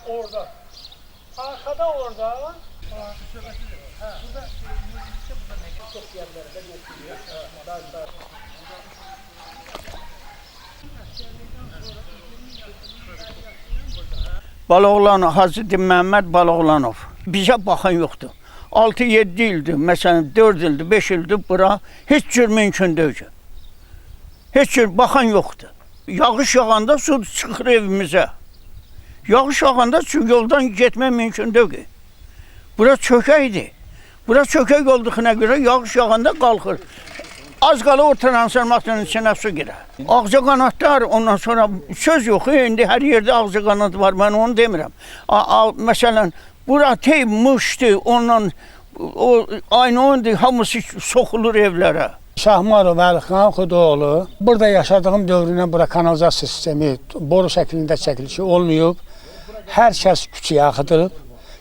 Orada. Arkada orada. Çok yerlerde götürüyor. Baloğlanov, Hazreti Məhəmməd Baloğlanov. Bizə baxan yoxdur. 6-7 ildir, məsələn 4 ildir, 5 ildir bura heç cür mümkün deyil. Heç cür baxan yoxdur. Yağış yağanda su çıxır evimizə. Yağış yağanda su yoldan getmək mümkün deyil. Bura çökəkdir. Bura çökək olduğuna görə yağış yağanda qalxır. Az qala o transformatorun içinə su girər. Ağca qanadlar, ondan sonra söz yox, indi hər yerdə ağca qanadı var, mən onu demirəm. Məsələn, bura tey mışdı, ondan o aynı ondur, hamısı soxulur evlərə. Şahmarov Əliqan Xudoğlu. Burada yaşadığım dövründən bura kanalizasiya sistemi boru şəklində çəkilişi olmayıb. Hər kəs küçəyə axıdılıb.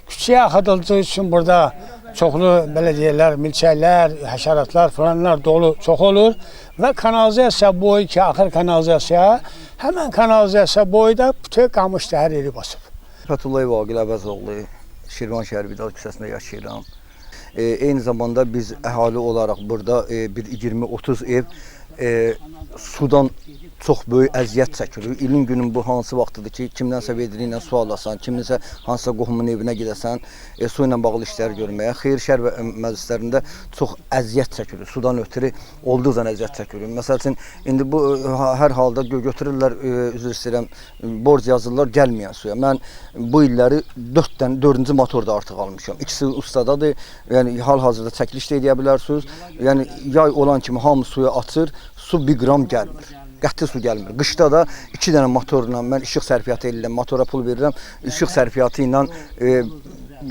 Küçəyə axıdıldığı üçün burada çoxlu belə deyirlər, milçəklər, həşəratlar falanlar dolu çox olur və kanalizasiya boyu ki, axır kanalizasiya, həmən kanalizasiya boyu da bütün qamış hər yeri basıb. Fətullayev Aqil Əvəzoğlu, Şirvan şəhər Vidal küçəsində yaşayıram. Eyni zamanda biz əhali olaraq burada bir 20-30 ev sudan çox böyük əziyyət çəkirik. İlin günün bu hansı vaxtıdır ki, kimdənsə vedriylə su alasan, kiminsə hansısa qohumun evinə gedəsən, su ilə bağlı işlər görməyə. Xeyir şər və məclislərində çox əziyyət çəkirik. Sudan ötürü olduqca əziyyət çəkirik. Məsəl üçün, indi bu hər halda götürürlər, üzr istəyirəm, borc yazırlar gəlməyən suya. Mən bu illəri 4-cü motor da artıq almışam. İkisi ustadadır, yəni hal-hazırda çəkiliş də edə bilərsiniz. Yəni yay olan kimi hamı suya açır, su 1 qram gəlmir. Qəti su gəlmir. Qışda da 2 dənə motorla mən işıq sərfiyyatı edirəm, motora pul verirəm. İşıq sərfiyyatı ilə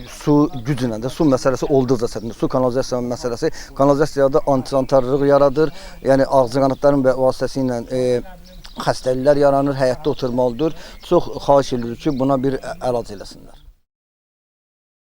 su gücünə də su məsələsi olduqca çətindir. Su kanalizasiya məsələsi kanalizasiyada antisantarlıq yaradır. Yəni ağzı qanadların vasitəsilə xəstəliklər yaranır, həyətdə oturmalıdır. Çox xahiş edirik ki, buna bir əlac eləsinlər.